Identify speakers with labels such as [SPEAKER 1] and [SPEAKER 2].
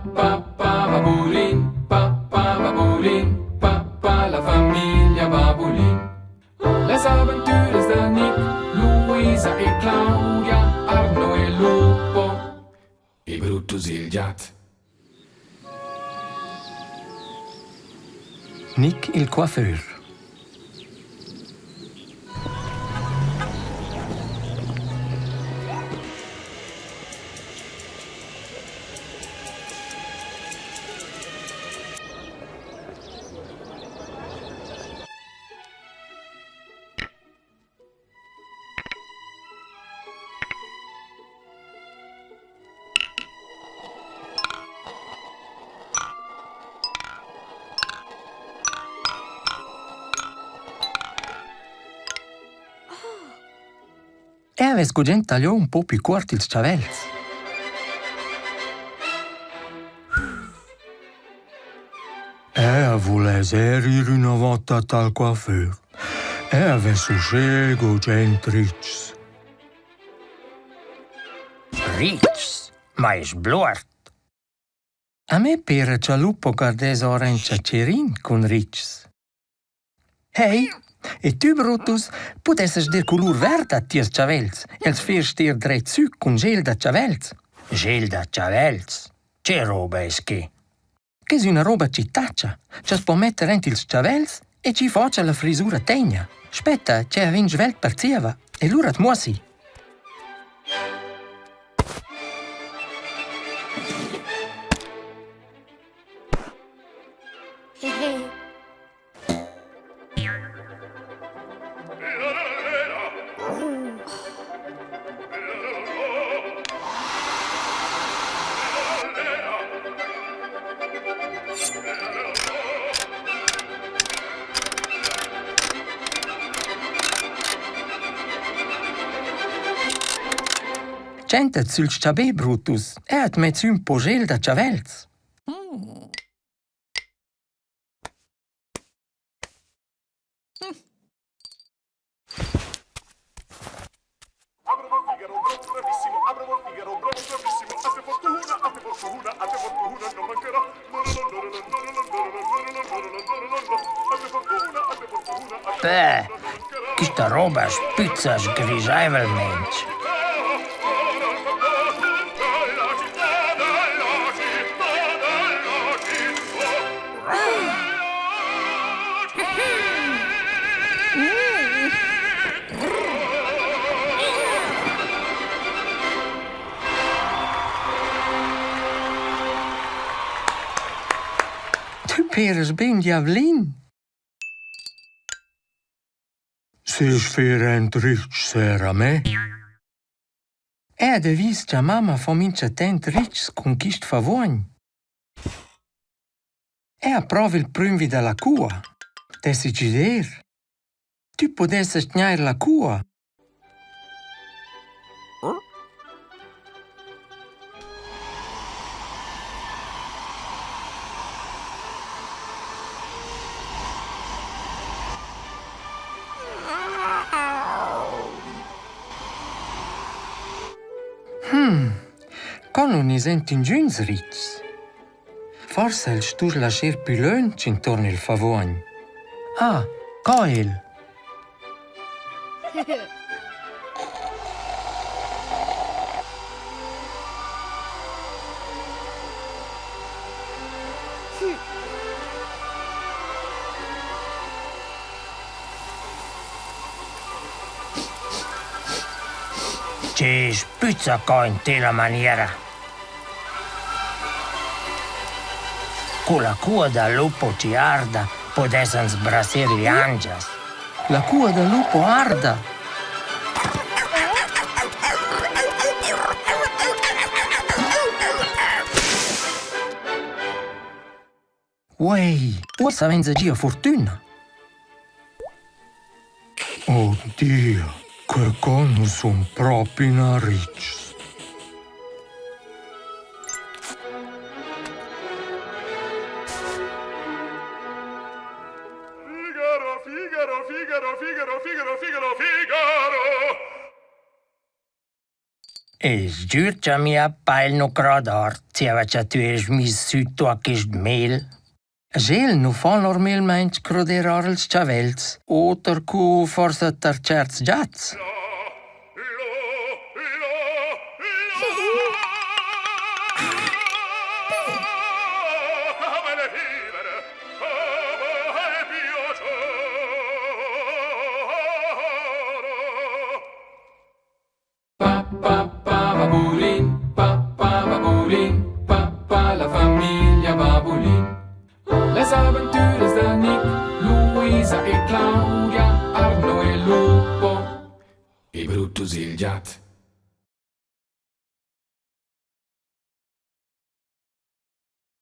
[SPEAKER 1] Babulin, Papa, la famiglia Babulin. Les aventures de Nick, Luisa e Claudia, Arno e Lupo, e Brutus il gat.
[SPEAKER 2] Nick il coiffeur. E aves cugent tagliò un po' più corti ils chavels. Voles ir una volta tal coiffeur. Aves usce cugent rics.
[SPEAKER 3] Rics? Ma és blort.
[SPEAKER 2] A me pere cialupo gardes orange cerin con rics. Hey! E tu, Brutus, pudesses dir color verd a tiers chavels, els fiers dir dret su con gel da chavels.
[SPEAKER 3] Gel da chavels? Che roba es che?
[SPEAKER 2] Che è una roba cittaccia. Ci si può mettere in ils chavels e ci faccia la frisura tegna. Aspetta, c'è a svelt per zieva e l'ura muosi. Centet sul chabè, Brutus, e at metz un po' gel da chavels.
[SPEAKER 3] Beh, questa roba spizza sgrigiavelmente.
[SPEAKER 2] Tu peres ben diavelin. Sis ferent rich sera me. E de vis cia mamma fomincia tent rich con chist favogn. E approvi il prümvi dalla cua. Tessi gider. Tu podesse stgnair la cua. Con non isent in giuns rits. Forse il stur lascer più lunch intorno il favogn. Ah, coil.
[SPEAKER 3] Ci spizza qua in te la maniera. Con la cua da lupo ci arda, potessero sbrasire gli angias.
[SPEAKER 2] La cua del lupo arda. Uei, forse avenza gia fortuna. Oddio. Che con son proprio narici.
[SPEAKER 3] E sgiurcia mia pail no cradar, zieva cia tu es mis sütto a chist mel.
[SPEAKER 2] Gel nu fa normalmein croderar els chavels, oter cu forsa tercerts jats.
[SPEAKER 1] Papà, la famiglia Babbolin. Les aventures de Nick, Luisa e Claudia, Arno e Lupo, e Brutus il Gat.